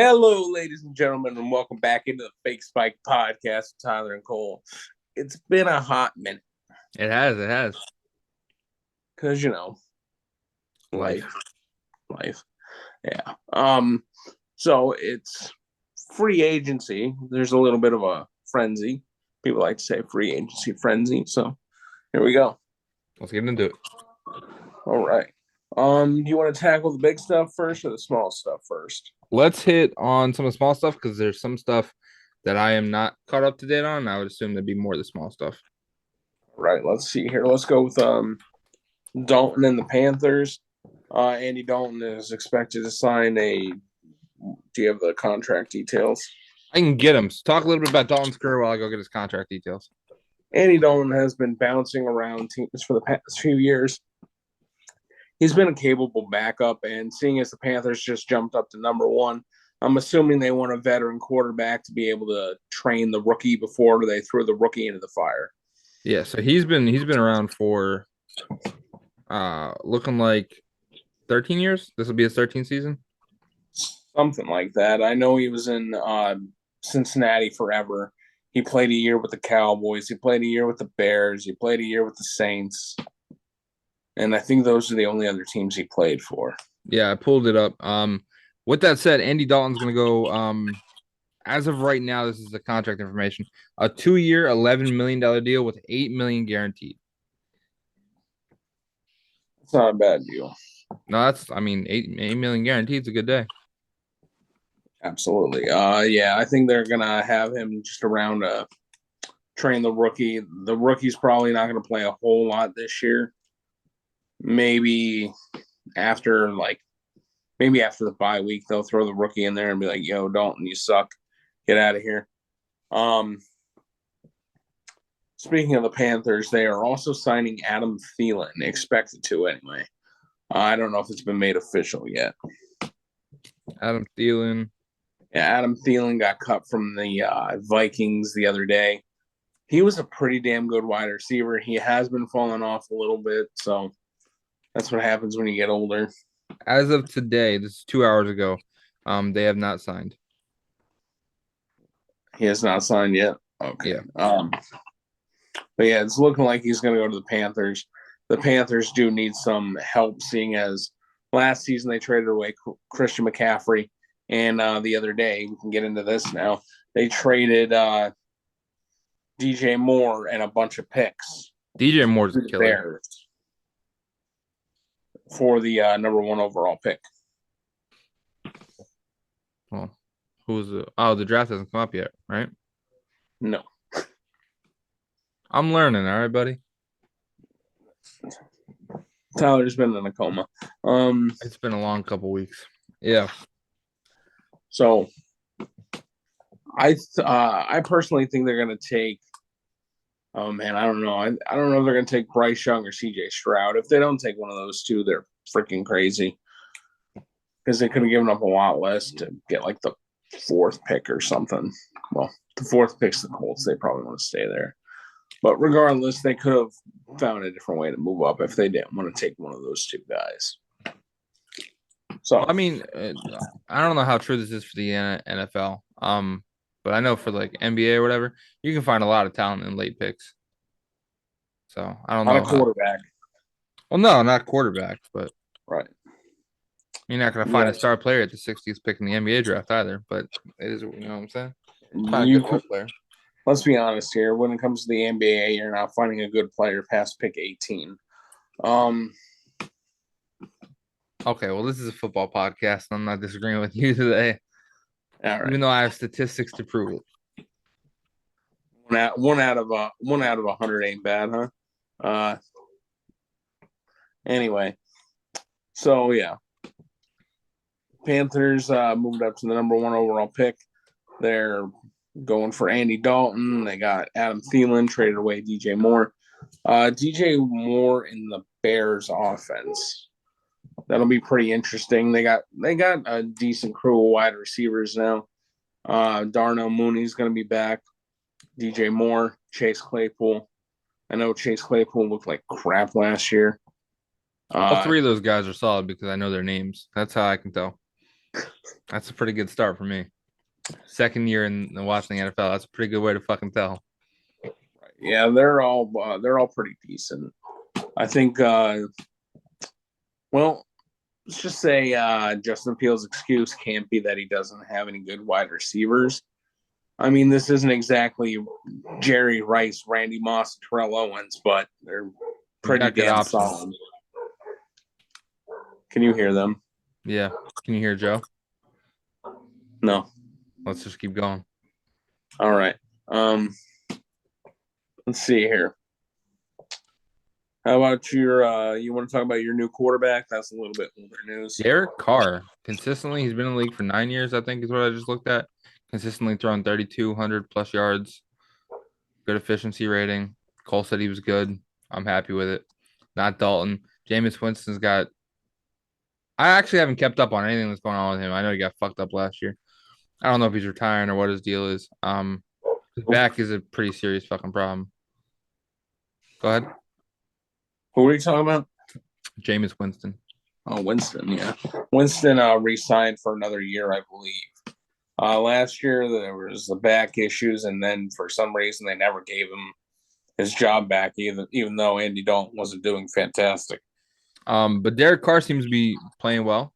Hello, ladies and gentlemen, and welcome back into the Fake Spike podcast with Tyler and Cole. It's been a hot minute It has. It has. because life, Life. life, yeah. So it's free agency. There's a little bit of a frenzy. People like to say free agency frenzy. So here we go. Let's get into it. All right. Do you want to tackle the big stuff first or the small stuff first? Let's hit on some of the small stuff because there's some stuff that I am not caught up to date on. I would assume there'd be more of the small stuff. All right. Let's see here. Let's go with Dalton and the Panthers. Andy Dalton is expected to sign a. Do you have the contract details? I can get him. So talk a little bit about Dalton's career while I go get his contract details. Andy Dalton has been bouncing around teams for the past few years. He's been a capable backup, and seeing as the Panthers just jumped up to number one, I'm assuming they want a veteran quarterback to be able to train the rookie before they throw the rookie into the fire. Yeah, so he's been around for looking like 13 years. This will be his 13th season. Something like that. I know he was in Cincinnati forever. He played a year with the Cowboys. He played a year with the Bears. He played a year with the Saints. And I think those are the only other teams he played for. Yeah, I pulled it up. With that said, Andy Dalton's gonna go as of right now, this is the contract information. A 2-year, $11 million deal with $8 million guaranteed. It's not a bad deal. No, $8 million guaranteed is a good day. Absolutely. Yeah, I think they're gonna have him just around to train the rookie. The rookie's probably not gonna play a whole lot this year. Maybe after maybe after the bye week, they'll throw the rookie in there and be like, "Yo, Dalton, you suck. Get out of here." Um, Speaking of the Panthers, they are also signing Adam Thielen, expected to anyway. I don't know if it's been made official yet. Adam Thielen. Yeah, Adam Thielen got cut from the Vikings the other day. He was a pretty damn good wide receiver. He has been falling off a little bit, so that's what happens when you get older. As of today, this is 2 hours ago, they have not signed. He has not signed yet. Okay. Yeah. But yeah, it's looking like he's going to go to the Panthers. The Panthers do need some help, seeing as last season they traded away Christian McCaffrey, and the other day we can get into this now. They traded DJ Moore and a bunch of picks DJ Moore's to a the killer. Bears for the number one overall pick. Well, the draft hasn't come up yet, right? No. I'm learning, all right, buddy. Tyler's been in a coma. It's been a long couple weeks. Yeah. So I personally think they're going to take. Oh man, I don't know. I don't know if they're going to take Bryce Young or C.J. Stroud. If they don't take one of those two, they're freaking crazy. Because they could have given up a lot less to get like the fourth pick or something. Well, the fourth pick's the Colts. They probably want to stay there. But regardless, they could have found a different way to move up if they didn't want to take one of those two guys. So I mean, I don't know how true this is for the NFL. But I know for like NBA or whatever, you can find a lot of talent in late picks. So I don't on know a quarterback, well, no, not quarterbacks, but right? you're not going to find a star player at the 60th pick in the NBA draft either. But it is, you know what I'm saying? Find a good role player. Let's be honest here. When it comes to the NBA, you're not finding a good player past pick 18. Okay, well, this is a football podcast. I'm not disagreeing with you today. All right. Even though I have statistics to prove it. One out of 100 ain't bad, huh? Anyway, so yeah, Panthers moved up to the number one overall pick. They're going for Andy Dalton. They got Adam Thielen, traded away DJ Moore. DJ Moore in the Bears offense. That'll be pretty interesting. They got a decent crew of wide receivers now. Darnell Mooney's going to be back. DJ Moore, Chase Claypool. I know Chase Claypool looked like crap last year. All three of those guys are solid because I know their names. That's how I can tell. That's a pretty good start for me. Second year in watching the NFL. That's a pretty good way to fucking tell. Yeah, they're all pretty decent. I think. Well, let's just say Justin Fields' excuse can't be that he doesn't have any good wide receivers. I mean, this isn't exactly Jerry Rice, Randy Moss, Terrell Owens, but they're pretty got good damn options. solid. Can you hear them? Yeah. Can you hear Joe? No. Let's just keep going. All right. Let's see here. How about you want to talk about your new quarterback? That's a little bit older news. Derek Carr, consistently, he's been in the league for 9 years, I think is what I just looked at. Consistently throwing 3,200 plus yards. Good efficiency rating. Cole said he was good. I'm happy with it. Not Dalton. Jameis Winston's got. I actually haven't kept up on anything that's going on with him. I know he got fucked up last year. I don't know if he's retiring or what his deal is. His back is a pretty serious fucking problem. Go ahead. Who are you talking about? Jameis Winston. Oh, Winston, yeah. Winston re-signed for another year, I believe. Last year there was the back issues, and then for some reason they never gave him his job back, even though Andy Dalton wasn't doing fantastic. But Derek Carr seems to be playing well.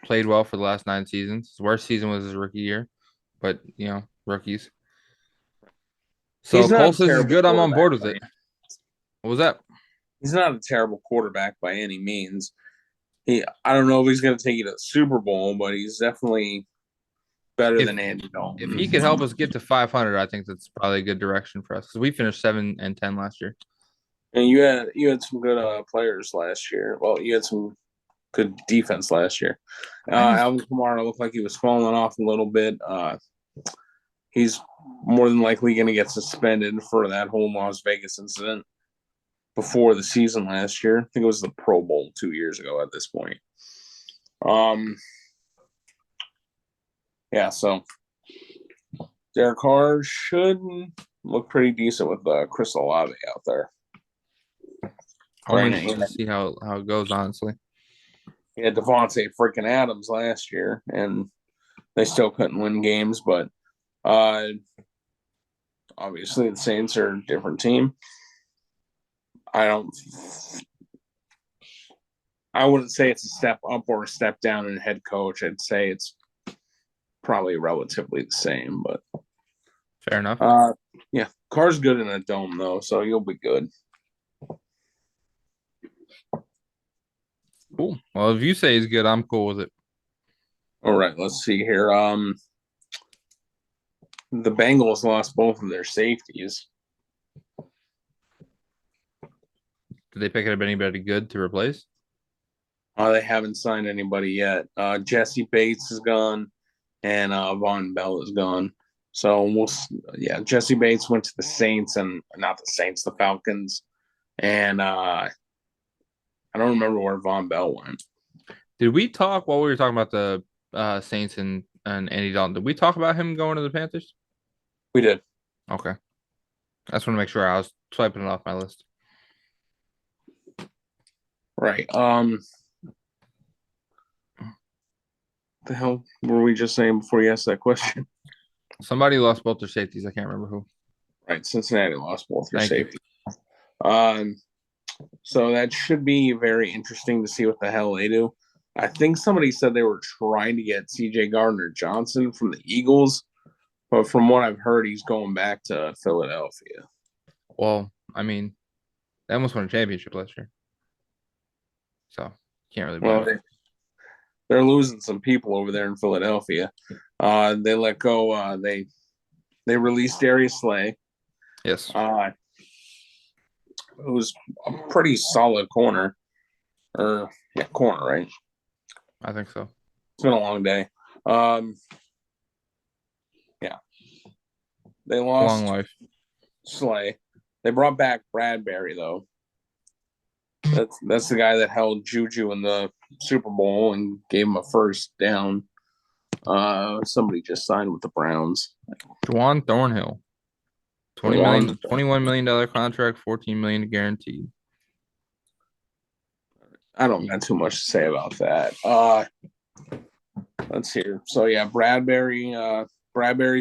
Played well for the last 9 seasons. His worst season was his rookie year, but rookies. So He's not Cole a says he's terrible good. I'm on board with quarterback, it. What was that? He's not a terrible quarterback by any means. I don't know if he's going to take you to the Super Bowl, but he's definitely better than Andy Dalton. If he could help us get to 500, I think that's probably a good direction for us because we finished 7-10 last year. And you had some good players last year. Well, you had some good defense last year. Alvin Kamara looked like he was falling off a little bit. He's more than likely going to get suspended for that whole Las Vegas incident before the season last year. I think it was the Pro Bowl 2 years ago at this point. Yeah, so Derek Carr should look pretty decent with Chris Olave out there. I want to see how it goes, honestly. He had Devontae freaking Adams last year, and they still couldn't win games, but obviously the Saints are a different team. I wouldn't say it's a step up or a step down in head coach. I'd say it's probably relatively the same, but fair enough. Yeah, Carr's good in a dome though, so you'll be good. Cool. Well, if you say he's good, I'm cool with it. All right, let's see here. The Bengals lost both of their safeties. Did they pick up anybody good to replace? They haven't signed anybody yet. Jesse Bates is gone, and Von Bell is gone. So Jesse Bates went to the Saints, and not the Saints, the Falcons, and I don't remember where Von Bell went. Did we talk while we were talking about the Saints and Andy Dalton? Did we talk about him going to the Panthers? We did. Okay. I just want to make sure I was swiping it off my list. Right. The hell were we just saying before you asked that question? Somebody lost both their safeties. I can't remember who. Right. Cincinnati lost both their safeties. So that should be very interesting to see what the hell they do. I think somebody said they were trying to get CJ Gardner-Johnson from the Eagles, but from what I've heard, he's going back to Philadelphia. Well, I mean, they almost won a championship last year. So, can't really blame them. They're losing some people over there in Philadelphia. They let go. They released Darius Slay. Yes. It was a pretty solid corner. Corner, right? I think so. It's been a long day. They lost long life. Slay. They brought back Bradbury though. That's the guy that held Juju in the Super Bowl and gave him a first down. Somebody just signed with the Browns. Juwan Thornhill. $21 million contract, $14 million guaranteed. I don't got too much to say about that. Let's hear. So yeah, Bradbury's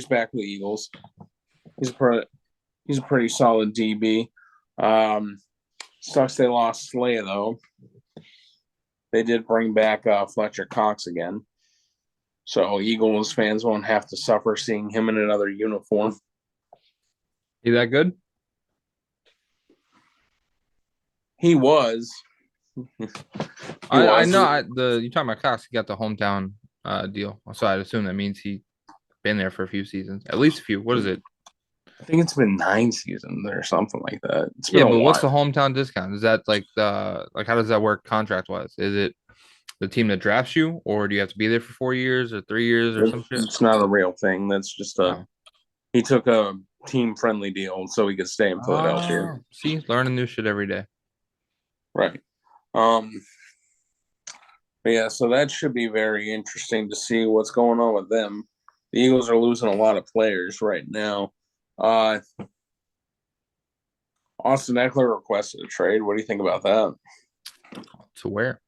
back with the Eagles. He's a pretty solid DB. Um, Sucks they lost Slay though. They did bring back Fletcher Cox again. So Eagles fans won't have to suffer seeing him in another uniform. He that good? He was. I know you talking about Cox, he got the hometown deal. So I'd assume that means he been there for a few seasons. At least a few. What is it? I think it's been 9 seasons or something like that. It's been Yeah, a but what's while. the hometown discount? Is that like how does that work contract wise? Is it the team that drafts you, or do you have to be there for 4 years or 3 years or some shit? It's not a real thing. That's just Oh. he took a team friendly deal so he could stay in Philadelphia. Oh, see, learning new shit every day. Right. Um but yeah, so that should be very interesting to see what's going on with them. The Eagles are losing a lot of players right now. Uh Austin Eckler requested a trade. What do you think about that? To where?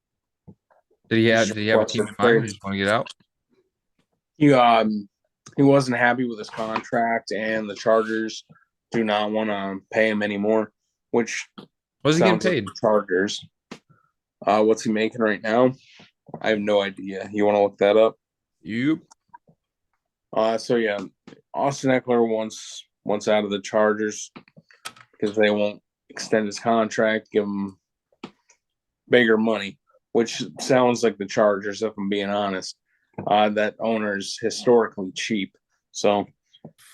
Just Did he have a team requested in a mind? Or trade. he just want to get out? He wasn't happy with his contract, and the Chargers do not want to pay him anymore, which What's he getting sounds like paid? the Chargers. What's he making right now? I have no idea. You want to look that up? You So yeah, Austin Eckler wants out of the Chargers because they won't extend his contract, give him bigger money, which sounds like the Chargers, if I'm being honest. That owner's historically cheap. So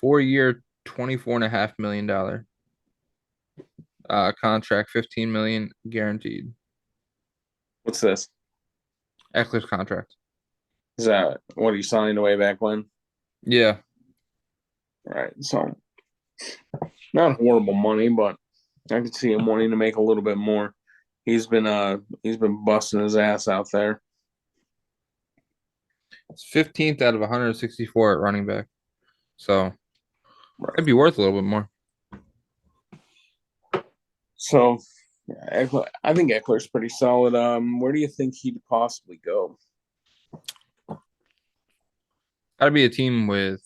4 year, $24.5 million contract, 15 million guaranteed. what's this? Eckler's contract. Is that what he signed away back when? Yeah. Right. So not horrible money, but I could see him wanting to make a little bit more. He's been busting his ass out there. It's 15th out of 164 at running back. So Right. it'd be worth a little bit more. So yeah, I think Eckler's pretty solid. Where do you think he'd possibly go? Gotta be a team with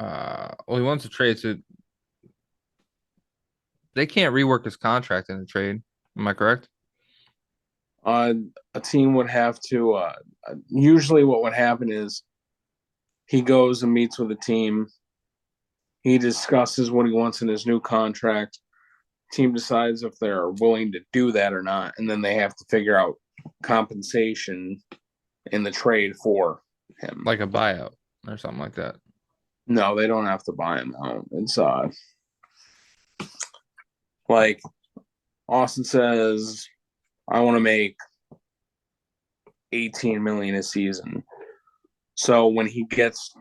well, he wants to trade, so they can't rework his contract in a trade. Am I correct? Uh, a team would have to. Usually, what would happen is he goes and meets with a team. He discusses what he wants in his new contract. Team decides if they're willing to do that or not, and then they have to figure out compensation in the trade for him. Like a buyout or something like that. No, they don't have to buy him out. It's like Austin says, I want to make 18 million a season. So when he gets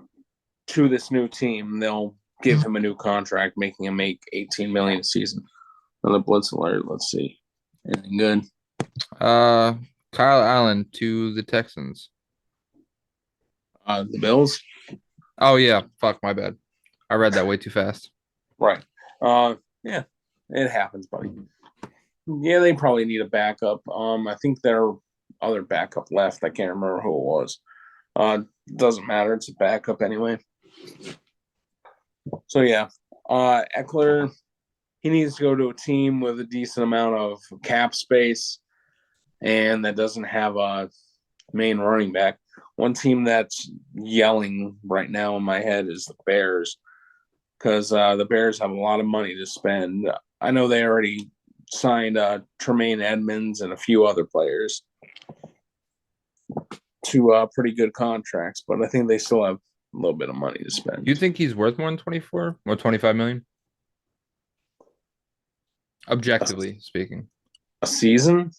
to this new team, they'll give him a new contract, making him make 18 million a season. Another blitz alert. Let's see. Anything good? Uh, Kyle Allen to the Texans. The Bills. Oh yeah, fuck my bad. I read that way too fast. Right. Yeah, it happens, buddy. Yeah, they probably need a backup. I think their other backup left. I can't remember who it was. Doesn't matter. It's a backup anyway. So yeah, Eckler, he needs to go to a team with a decent amount of cap space and that doesn't have a main running back. One team that's yelling right now in my head is the Bears because the Bears have a lot of money to spend. I know they already signed Tremaine Edmonds and a few other players to pretty good contracts, but I think they still have a little bit of money to spend. You think he's worth more than 24 or 25 million? Objectively speaking. A season?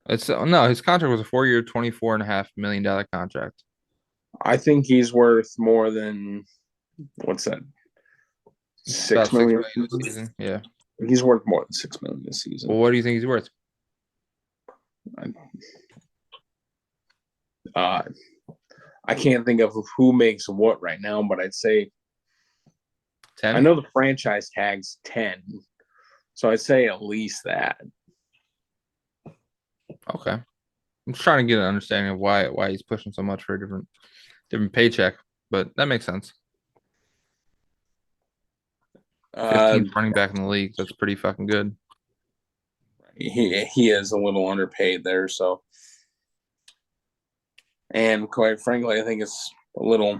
It's no, his contract was a 4 year, $24.5 million contract. I think he's worth more than what's that? About 6 million a season. Yeah. He's worth more than 6 million a season. Well, what do you think he's worth? I can't think of who makes what right now, but I'd say 10? I know the franchise tag's 10, so I'd say at least that. Okay. I'm just trying to get an understanding of why he's pushing so much for a different paycheck, but that makes sense. Uh, 15th running back in the league. That's pretty fucking good. he is a little underpaid there, so. And quite frankly, I think it's a little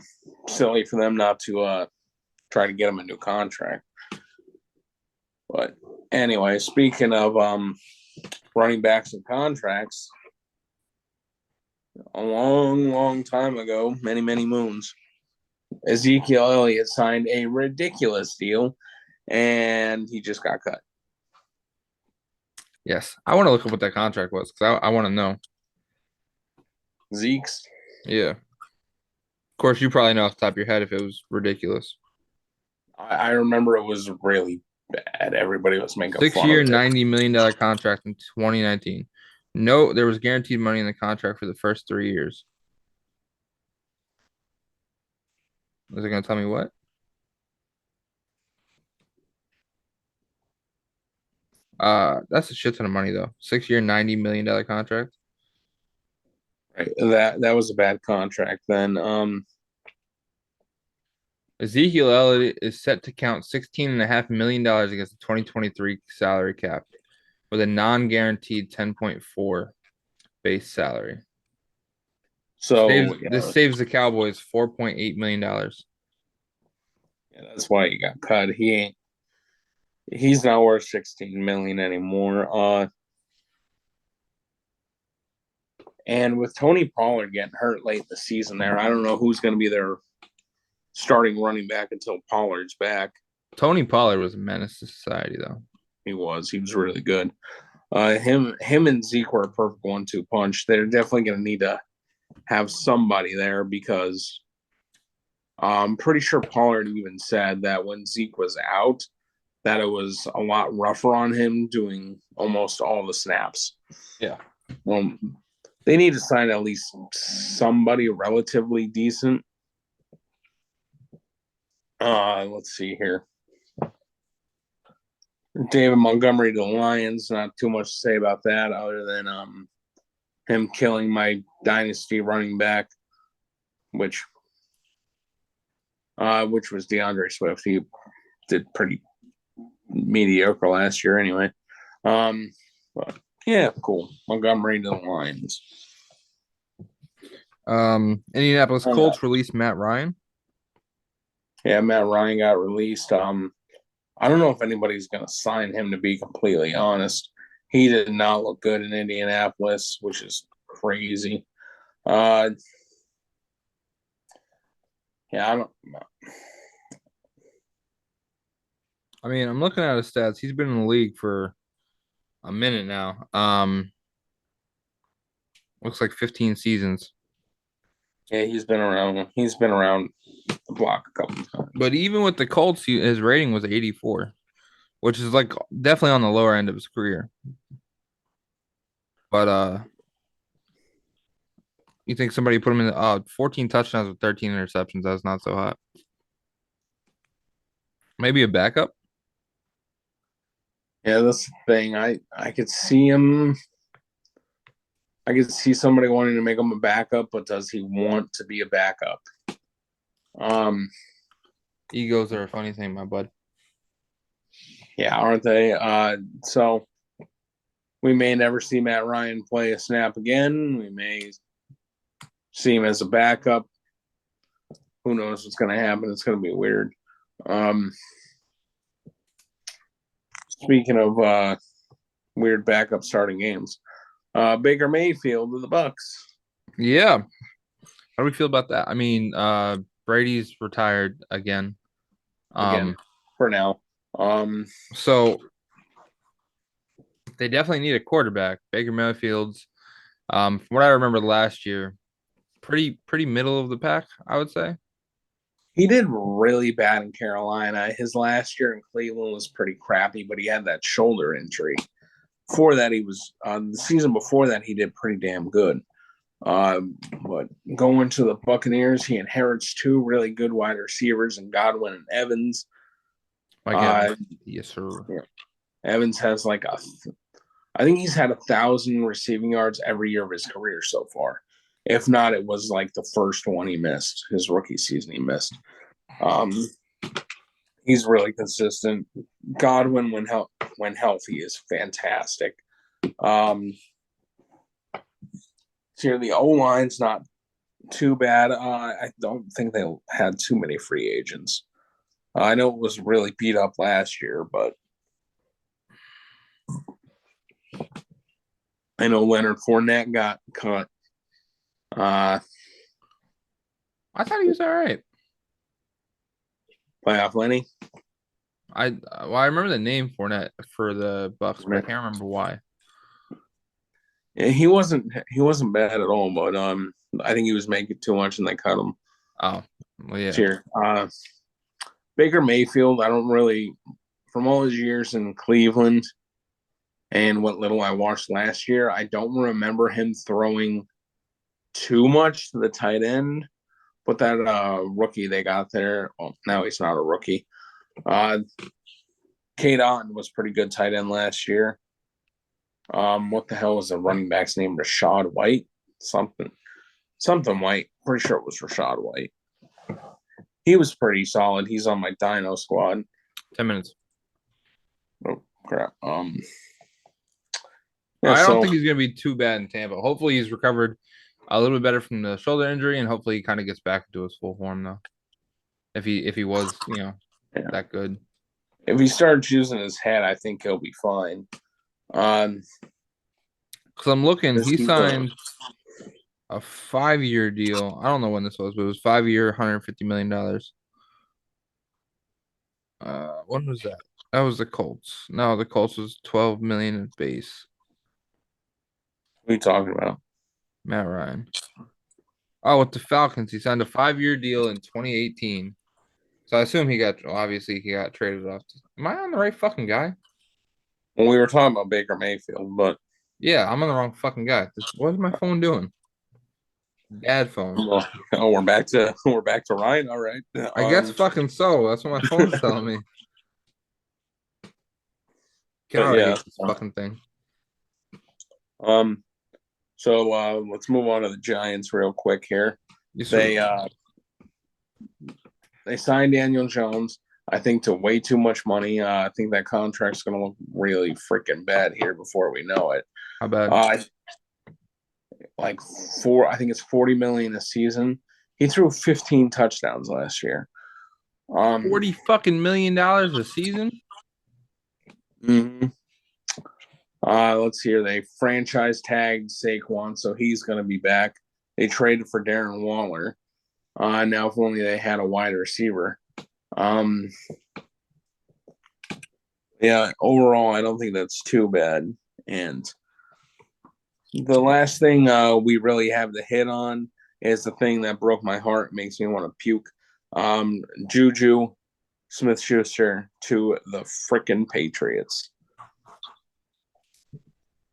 silly for them not to try to get him a new contract. But anyway, speaking of running backs and contracts, a long time ago, many moons, Ezekiel Elliott signed a ridiculous deal, and he just got cut. Yes, I want to look up what that contract was because I want to know. Zeke's, Yeah, of course you probably know off the top of your head if it was ridiculous. I remember it was really bad. Everybody was making 6 fun year, of it. $90 million contract in 2019. No, there was guaranteed money in the contract for the first 3 years. Is it gonna tell me what? That's a shit ton of money though. 6 year, $90 million contract. Right. That was a bad contract. Then Ezekiel Elliott is set to count $16.5 million against the 2023 salary cap with a non-guaranteed 10.4 base salary. so This saves the Cowboys $4.8 million. yeah, that's why he got cut. He's not worth 16 million anymore. And with Tony Pollard getting hurt late in the season there, I don't know who's going to be their starting running back until Pollard's back. Tony Pollard was a menace to society, though. He was really good. Him and Zeke were a perfect 1-2 punch. They're definitely going to need to have somebody there because I'm pretty sure Pollard even said that when Zeke was out, that it was a lot rougher on him doing almost all the snaps. Yeah. They need to sign at least somebody relatively decent. Let's see here. David Montgomery to the Lions. Not too much to say about that other than him killing my dynasty running back, which was DeAndre Swift. He did pretty mediocre last year anyway. But yeah, cool. Montgomery to the Lions. Indianapolis Colts released Matt Ryan. Yeah, Matt Ryan got released. I don't know if anybody's going to sign him, to be completely honest. He did not look good in Indianapolis, which is crazy. Yeah, I don't know. I mean, I'm looking at his stats. He's been in the league for a minute now. Looks like 15 seasons. Yeah, he's been around. He's been around the block a couple times. But even with the Colts, his rating was 84, which is like definitely on the lower end of his career. But you think somebody put him in 14 touchdowns with 13 interceptions? That's not so hot. Maybe a backup. Yeah, that's the thing. I could see him. I could see somebody wanting to make him a backup, but does he want to be a backup? Egos are a funny thing, my bud. Yeah, aren't they? So we may never see Matt Ryan play a snap again. We may see him as a backup. Who knows what's going to happen? It's going to be weird. Speaking of weird backup starting games, Baker Mayfield with the Bucks. Yeah. How do we feel about that? I mean, Brady's retired again. For now. So they definitely need a quarterback. Baker Mayfield's, from what I remember last year, pretty middle of the pack, I would say. He did really bad in Carolina. His last year in Cleveland was pretty crappy, but he had that shoulder injury. Before that, he was the season before that he did pretty damn good. But going to the Buccaneers, he inherits two really good wide receivers in Godwin and Evans. Like, yes, sir. Yeah. Evans has like I think he's had 1,000 receiving yards every year of his career so far. If not, it was like the first one he missed, his rookie season he missed. Um, he's really consistent. Godwin, when healthy, is fantastic. So the O line's not too bad. I don't think they had too many free agents. I know it was really beat up last year, but I know Leonard Fournette got cut. I thought he was all right. Playoff Lenny. I remember the name Fournette for the Bucks, but I can't remember why. Yeah, he wasn't bad at all, but I think he was making too much and they cut him. Oh, well, yeah. Here. Baker Mayfield, I don't really, from all his years in Cleveland and what little I watched last year, I don't remember him throwing too much to the tight end. But that rookie they got there, well, now he's not a rookie. Kate Otten was pretty good tight end last year. What the hell was the running back's name? Rashad White? Something White. Pretty sure it was Rashad White. He was pretty solid. He's on my Dino squad. 10 minutes. Oh crap. I don't think he's gonna be too bad in Tampa. Hopefully he's recovered a little bit better from the shoulder injury, and hopefully he kind of gets back into his full form though. If he was, that good. If he starts using his head, I think he'll be fine. Because I'm looking, he signed a 5-year deal. I don't know when this was, but it was 5-year, $150 million. When was that? That was the Colts. No, the Colts was 12 million in base. What are you talking about? Matt Ryan. Oh, with the Falcons, he signed a 5-year deal in 2018. So I assume he got traded off. Am I on the right fucking guy? Well, we were talking about Baker Mayfield, but yeah, I'm on the wrong fucking guy. What's my phone doing? Dad phone. Oh, we're back to Ryan. All right. I guess fucking so. That's what my phone's telling me. Get out of this fucking thing. So let's move on to the Giants real quick here. Yes, they signed Daniel Jones, I think, to way too much money. I think that contract's going to look really freaking bad here before we know it. How bad? I think it's 40 million a season. He threw 15 touchdowns last year. 40 fucking million a season. Mm-hmm. Let's see here. They franchise tagged Saquon, so he's going to be back. They traded for Darren Waller. Now, if only they had a wide receiver. Yeah, overall, I don't think that's too bad. And the last thing we really have to hit on is the thing that broke my heart, makes me want to puke. Juju Smith-Schuster to the frickin' Patriots.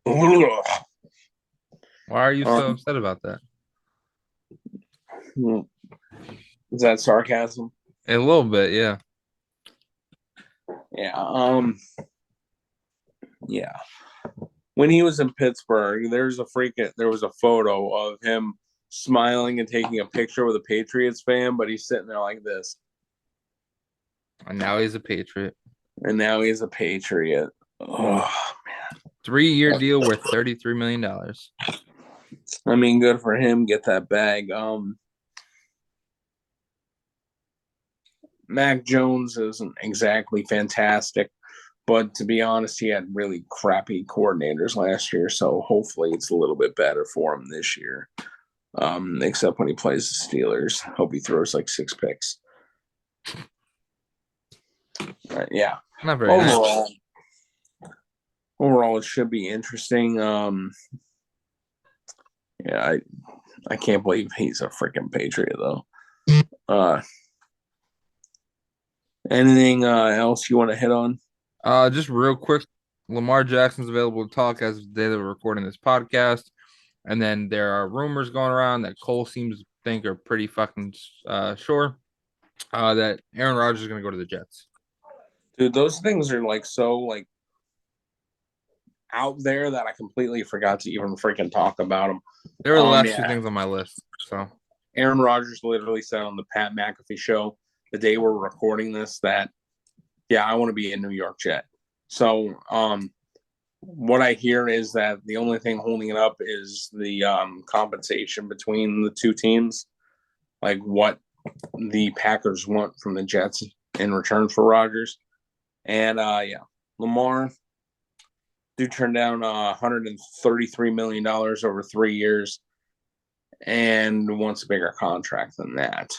Why are you so upset about that? Is that sarcasm? A little bit, yeah. Yeah. Yeah. When he was in Pittsburgh, there was a photo of him smiling and taking a picture with a Patriots fan, but he's sitting there like this. And now he's a Patriot. Oh man. 3-year deal worth $33 million. I mean, good for him. Get that bag. Mac Jones isn't exactly fantastic, but to be honest, he had really crappy coordinators last year, so hopefully it's a little bit better for him this year. Except when he plays the Steelers. Hope he throws like 6 picks. Yeah. Not very nice. Overall, it should be interesting. Yeah, I can't believe he's a freaking Patriot though. Anything else you want to hit on? Just real quick, Lamar Jackson's available to talk as of the day that we're recording this podcast. And then there are rumors going around that Cole seems to think are pretty fucking sure that Aaron Rodgers is going to go to the Jets. Dude, those things are like so like out there that I completely forgot to even freaking talk about them. They were the last two Yeah. things on my list. So Aaron Rodgers literally said on the Pat McAfee show the day we're recording this that, yeah, I want to be a New York Jet. So, what I hear is that the only thing holding it up is the compensation between the two teams, like what the Packers want from the Jets in return for Rodgers. And yeah, Lamar do turn down $133 million over 3 years and wants a bigger contract than that.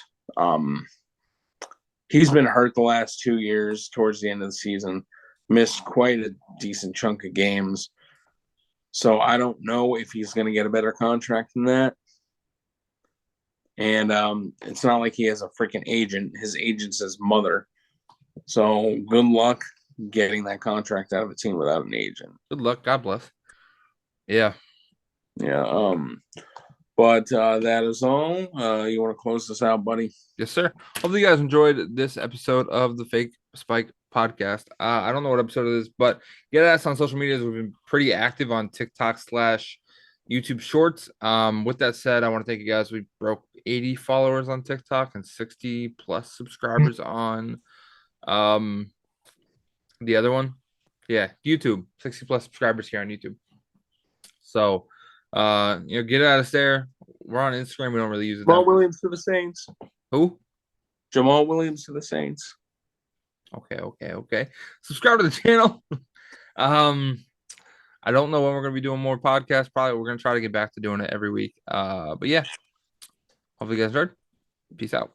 He's been hurt the last 2 years towards the end of the season, missed quite a decent chunk of games. So I don't know if he's going to get a better contract than that. And it's not like he has a freaking agent. His agent's his mother. So good luck getting that contract out of a team without an agent. good luck. God bless. Yeah. Yeah. But that is all. You want to close this out, buddy? Yes, sir. Hopefully you guys enjoyed this episode of the Fake Spike podcast. I don't know what episode it is, but get at us on social medias. We've been pretty active on TikTok / YouTube Shorts. With that said, I want to thank you guys. We broke 80 followers on TikTok and 60 plus subscribers on the other one. Yeah, YouTube. 60 plus subscribers here on YouTube. So get at us there. We're on Instagram. We don't really use it. Jamal Williams to the Saints. Who? Jamal Williams to the Saints. Okay. Subscribe to the channel. I don't know when we're gonna be doing more podcasts. Probably we're gonna try to get back to doing it every week. But yeah. Hopefully you guys enjoyed. Peace out.